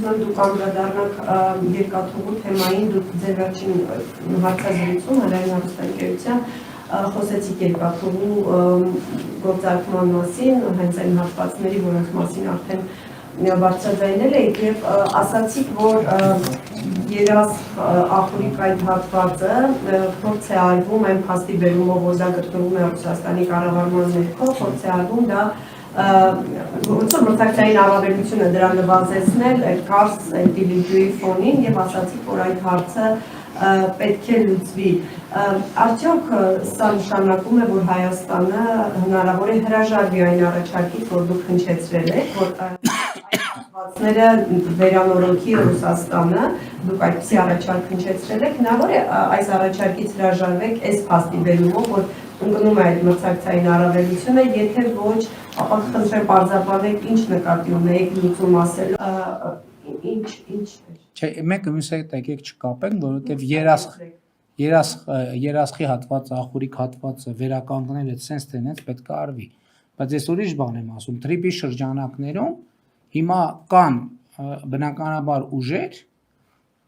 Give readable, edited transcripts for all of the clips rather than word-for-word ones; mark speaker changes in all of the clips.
Speaker 1: ուզում եմ դուք անդրադառնաք երկաթուղու թեմային, դուք ձեր վերջին հարցազրույցում Հանրային հեռուստաընկերության խոսեցիք երկաթուղու գործարկման մասին, հենց այն հատվածների, որոնց մասին արդեն բարձրաձայնել եք եւ ասացիք, որ երազ աղբորիկ այդ հատվածը փորձ է արվում այն փաստի բերումով, որ դա գտնվում է Ռուսաստանի կառավարման ներքո, փորձ է արվում դա ոնց որ մրցակցային առավելությունը դրա նվազեցնել կարս դիլիջուի ֆոնին եւ ասացիք, որ այդ հարցը պետք է լուծվի։ Արդյոք սա նշանակում է, որ Հայաստանը հնարավոր է հրաժարվի այն առաջարկից, որ դուք հնչեցրել եք, որ հատվածները վերանորոգի Ռուսաստանը, դուք այդպիսի առաջարկ հնչեցրել եք, հնարավոր է այս առաջարկից հրաժարվեք այս փաստի բերումով, որ ընկնում է այդ մրցակցային առավելությունը, եթե ոչ, ապա կխնդրեմ պարզաբանեք ինչ նկատի ունեք լուծում ասելու, ինչ
Speaker 2: Չէ, մեկը մյուսի հետ եկեք չկապենք, որովհետև երասխի հատվածը, աղբորիկ հատվածը վերականգնել այդ sense տենից պետք է արվի, բայց ես ուրիշ բան եմ ասում, թրիպի շրջանակներում հիմա կան բնականաբար ուժեր,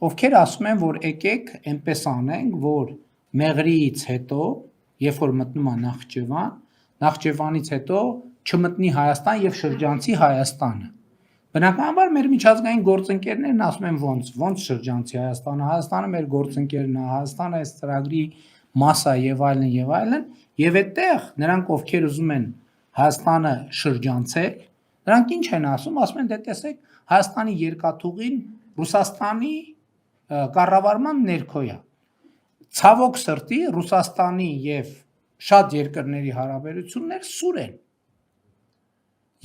Speaker 2: ովքեր ասում են, որ եկեք այնպես անենք, որ Մեղրիից հետո, երբ որ մտնում է Նախճեվանից հետո չմտնի Հայաստան եւ շրջանցի Հայաստանը։ Բնականաբար մեր միջազգային գործընկերներն ասում են ոնց շրջանցի Հայաստանը մեր գործընկերն է, Հայաստանը այս ծրագրի մաս է եւ այլն, եւ այդտեղ նրանք ովքեր ուզում են Հայաստանը շրջանցել, նրանք ինչ են ասում են դե տեսեք Հայաստանի երկաթուղին Ռուսաստանի կառավարման ներքո է։ Ցավոք սրտի Ռուսաստանի եւ շատ երկրների հարաբերություններ սուր են։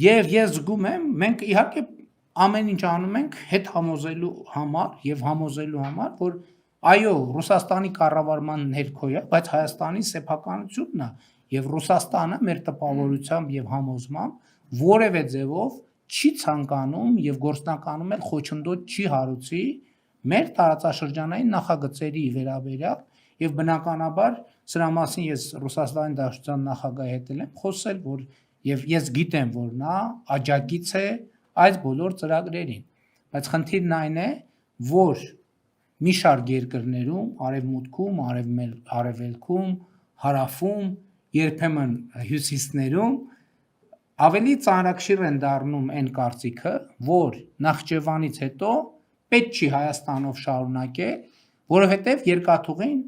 Speaker 2: Եվ ես զգում եմ, մենք իհարկե ամեն ինչ անում ենք հետ համոզելու համար եւ համոզելու համար, որ այո, Ռուսաստանի կառավարման ներքո է, բայց Հայաստանի սեփականությունն է եւ Ռուսաստանը մեր տպավորությամբ եւ համոզմամբ որևէ ձևով չի ցանկանում եւ գործնականում էլ խոչընդոտ չի հարուցի մեր տարածաշրջանային նախագծերի վերաբերյալ եւ բնականաբար սրա մասին ես Ռուսաստանի Դաշնության նախագահի հետ եմ խոսել, որ եւ ես գիտեմ, որ նա աջակից է այս բոլոր ծրագրերին, բայց խնդիրն այն է, որ մի շարք երկրներում, արևմուտքում, արևելքում, հարավում, երբեմն հյուսիսներում ավելի ծանրակշիռ են դառնում այն կարծիքը, որ Նախճեվանից հետո պետք չի Հայաստանով շարունակել, որովհետև երկաթուղին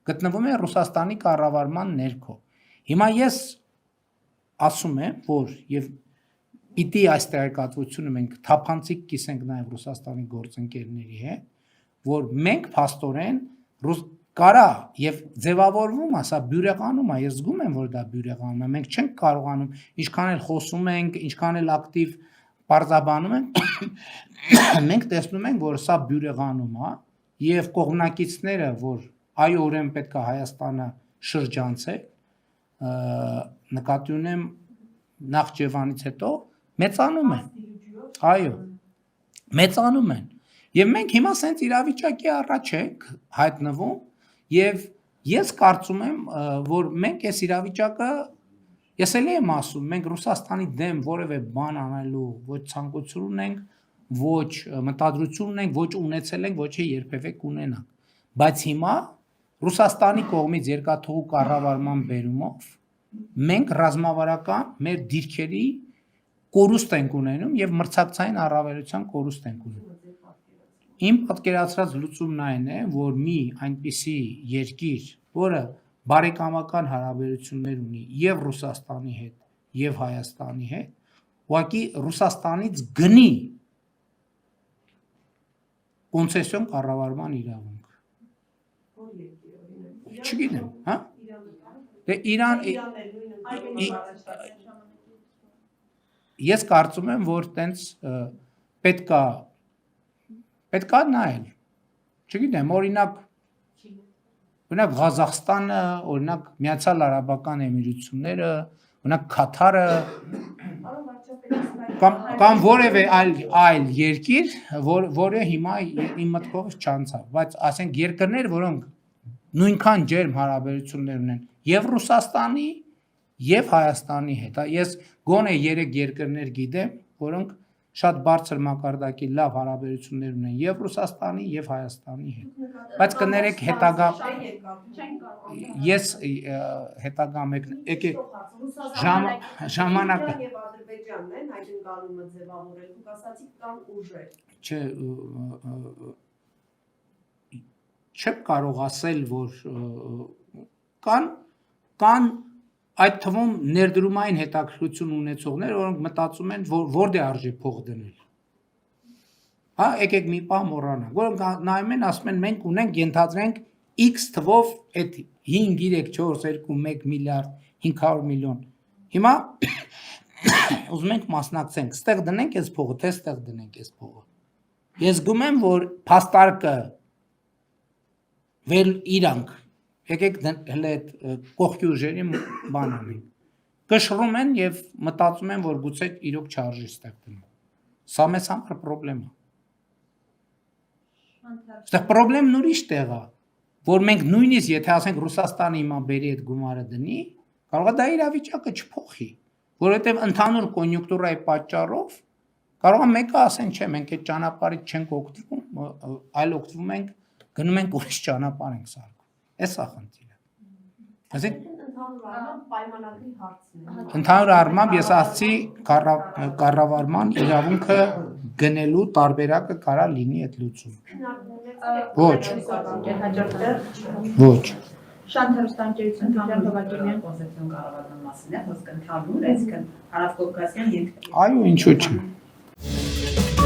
Speaker 2: գտնվում է Ռուսաստանի կառավարման ներքո։ Հիմա ես ասում եմ, որ եւ պիտի այս տեղեկատվությունը մենք թափանցիկ կիսենք նաև Ռուսաստանի գործընկերների հետ, որ մենք փաստորեն կարա եւ ձևավորվում է, սա բյուրեղանում է, ես զգում եմ, որ դա բյուրեղանում է, մենք չենք կարողանում, ինչքան էլ խոսում ենք, ինչքան էլ ակտիվ պարզաբանում ենք, մենք տեսնում ենք, որ սա բյուրեղանում է եւ կողմնակիցները, որ այո, ուրեմն պետք է Հայաստանը շրջանցել, նկատի ունեմ Նախճեվանից հետո մեծանում են, այո, մեծանում են, եւ մենք հիմա սենց իրավիճակի առաջ ենք հայտնվում, եւ ես կարծում եմ, որ մենք այս իրավիճակը, ես էլ եմ ասում, մենք Ռուսաստանի դեմ որևէ բան անելու ոչ ցանկություն ունենք, ոչ մտադրություն ունենք, ոչ ունեցել ենք, ոչ երբևէ կունենանք, բայց հիմա Ռուսաստանի կողմից երկաթուղու կառավարման բերումով մենք ռազմավարական մեր դիրքերի կորուստ ենք ունենում եւ մրցակցային առավելության կորուստ ենք ունենում։ Իմ պատկերացրած լուծումն այն է, որ մի այնպիսի երկիր, որը բարեկամական հարաբերություններ ունի եւ Ռուսաստանի հետ, եւ Հայաստանի հետ, ուղղակի Ռուսաստանից գնի կոնցեսիոն կառավարման իրավունք։ Չգիտեմ, հա? Դե Իրան ես կարծում եմ, որ տենց պետքա նայել, չգիտեմ, օրինակ Ղազախստանը, օրինակ Միացյալ Արաբական Էմիրությունները, օրինակ Քաթարը, կամ որևէ այլ երկիր, որը հիմա իմ մտքով չանցավ, բայց ասենք երկրներ, որոնք նույնքան ջերմ հարաբերություններ ունեն եւ Ռուսաստանի եւ Հայաստանի հետ, ես գոնե 3 երկրներ գիտեմ, որոնք շատ բարձր մակարդակի լավ հարաբերություններ ունեն եւ Ռուսաստանի եւ Հայաստանի հետ։ Բայց կներեք հետագա ես հետագա մեկ եկեք ժամանակը
Speaker 1: եւ Ադրբեջանն են այդ ընկալումը ձևավորել, դուք ասացիք կան ուժեր։
Speaker 2: Չէ, չեմ կարող ասել, որ կան այդ թվում ներդրումային հետաքրքրություն ունեցողներ, որոնք մտածում են, որ որտե արժե փող դնել։ Հա, եկեք մի բան մոռանանք, որոնք նայում են, ասում են մենք ունենք, ենթադրենք X թվով այդ 5, 3, 4, 2, 1 միլիարդ 500 միլիոն։ Հիմա ուզում ենք մասնակցենք, ստեղ դնենք այս փողը, թե ստեղ դնենք այս փողը։ Ես գում եմ, որ փաստարկը վել իրանք եկեք հələ այդ կողքի ուժերի բան անենք։ Կշռում են եւ մտածում են, որ գուցե իրոք չարժի ստեղ դնել։ Սա մեծ համար խնդրեմ է։ Ստեղ խնդրեմն ուրիշ տեղ է, որ մենք նույնիսկ եթե ասենք Ռուսաստանը հիմա բերի այդ գումարը դնի, կարող է դա իրավիճակը չփոխի, որովհետեւ ընդհանուր կոնյունկտուրայի պատճառով կարող է մեկը ասեն, չէ, մենք այդ ճանապարհից չենք օգտվում, այլ օգտվում ենք, գնում ենք ուրիշ ճանապարհ ենք սարքում։ Էս է խնդիրը։ Ասենք
Speaker 1: ընդհանուր առմամբ պայմանագրի հարցն է։
Speaker 2: Ընդհանուր առմամբ ես ասացի կառավարման իրավունքը գնելու տարբերակը կարա լինի այդ լուծում։ Ոչ։ Ոչ։
Speaker 3: Շանթ հեռուստաընկերություն Թավակերյան կոնցեպցիոն կառավարման մասին է, խոսքը ընդհանուր, այսինքն հարավկովկասյան
Speaker 2: Այո, ինչու՞ չէ։